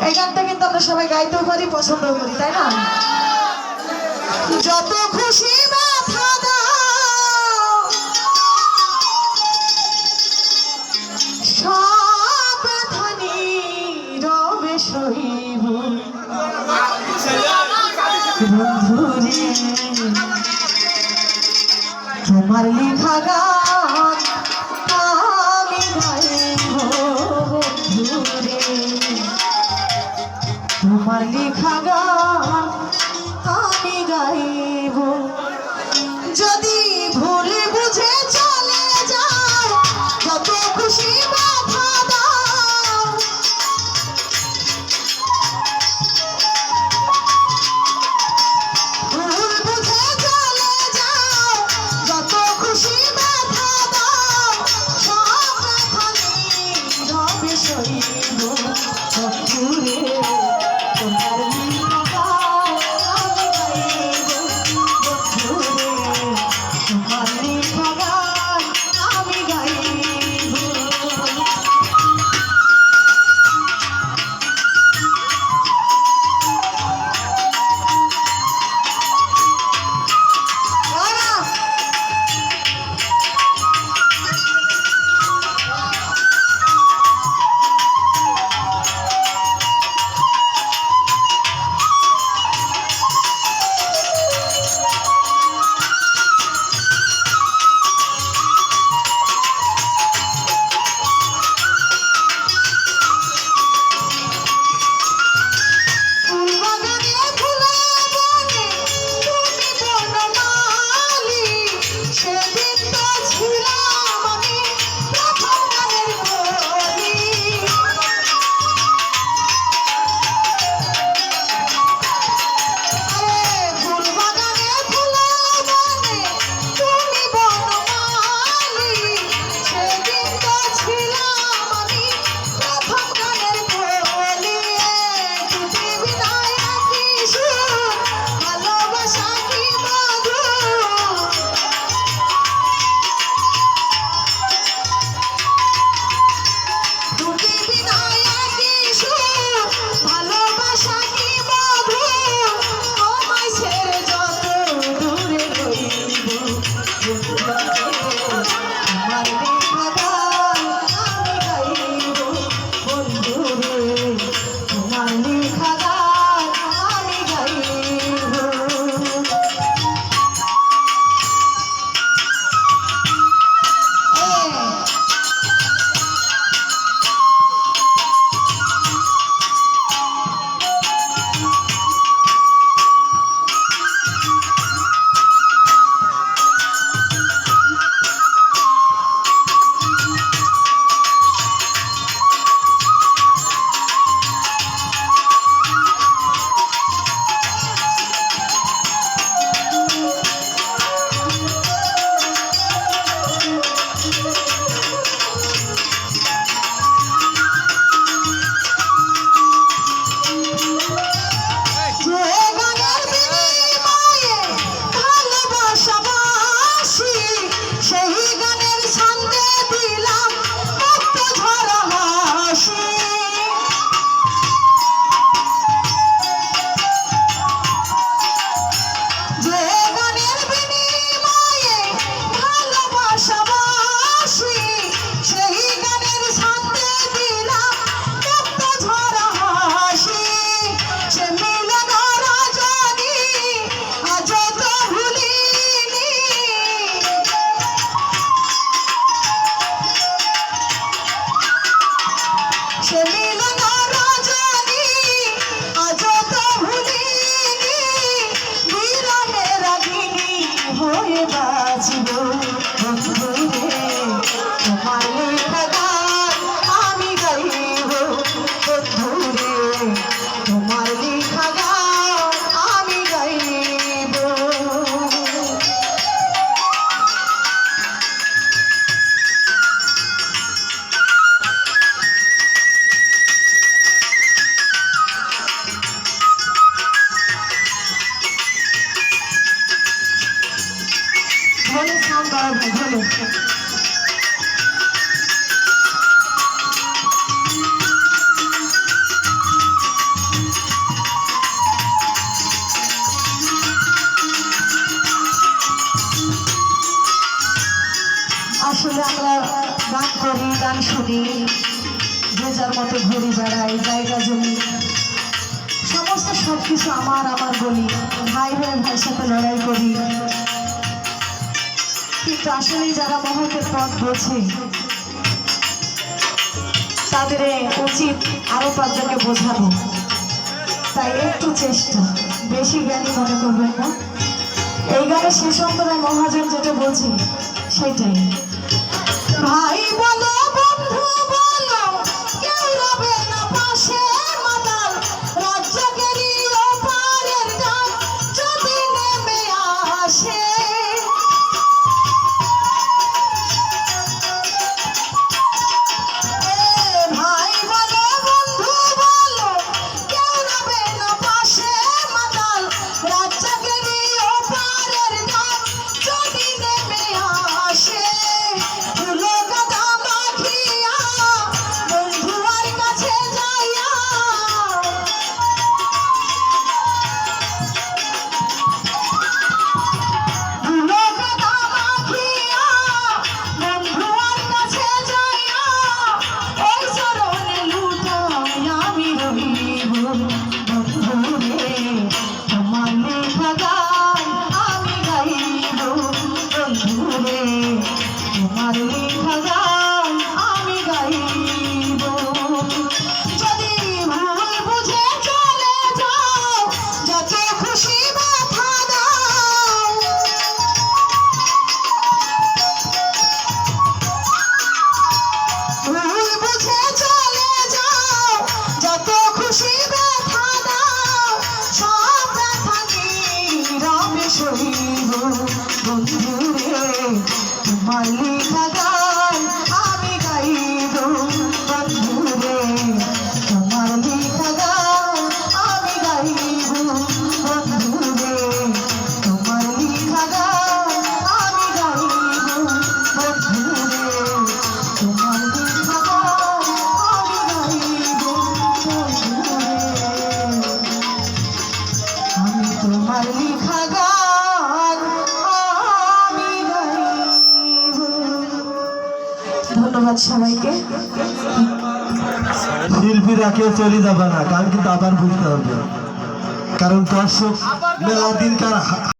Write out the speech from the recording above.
এই গানটা কিন্তু আমরা সবাই গাইতেও পারি, পছন্দ করি, তাই না? যত খুশি ব্যথা দাও সব ব্যথা নীরবে সইব বন্ধুরে, তোমার লেখা গান আমি গাইব বন্ধুরে, তোমার লেখা গান আমি গাইব। যদি ভুল বুঝে চলে যাও যত খুশি ব্যথা দাও, ভুল বুঝে চলে যাও যত খুশি ব্যথা দাও, সব ব্যথা নীরবে সইব বন্ধুরে, তোমার যে আমরা গান করি, গান শুনি, যে যার মতো ঘুরে বেড়াই, জায়গা জমি সমস্ত সব কিছু আমার আমার বলি, ভাই ভাইয়ের সাথে লড়াই করি, কিন্তু আসলেই যারা মহতের পথ বোঝে তাদের উচিত আরো পাঁচজনকে বোঝাবো। তাই একটু চেষ্টা, বেশি জ্ঞানী মনে করবেন না। এই গানের শেষ অন্তরায় মহাজন যেটা বলছি সেটাই। ভাই বলো বন্ধু বলো কেউ রবে না পাশে, মাতাল রাজ্জাকেরই ওপারের ডাক যদি নেমে আসে। ভাই বলো বন্ধু বলো কেউ রবে না পাশে, মাতাল রাজ্জাকেরই ওপারের ডাক যদি নেমে আসে। ধুলো কাদা মাখিয়া বন্ধুয়ার কাছে যাইয়া, ধুলো কাদা মাখিয়া বন্ধুয়ার কাছে যাইয়া, ওই চরণে লুটাই আমি রহিব। বন্ধুরে তোমার লেখা গান আমি গাইব, বন্ধুরে তোমার লেখা গান আমি গাইব। যদি ভুল বুঝে চলে যাও, যত খুশি ব্যথা দাও, ভুল বুঝে চলে যাও, যত খুশি ব্যথা দাও, সব ব্যথা নীরবে সইব। বন্ধুরে তোমার লেখা গান আমি গাইব, বন্ধুরে তোমার লেখা গান আমি গাইব, বন্ধুরে তোমার লেখা গান আমি গাইব, বন্ধুরে তোমার লেখা গান আমি গাইব, বন্ধুরে আমি তোমার লেখা গান আমি গাইব। ধন্যবাদ সবাইকে। শিল্পীরা কেউ চলে যাবে না, গান কিন্তু আবার বুঝতে হবে, কারণ দর্শক মেলা দিনকার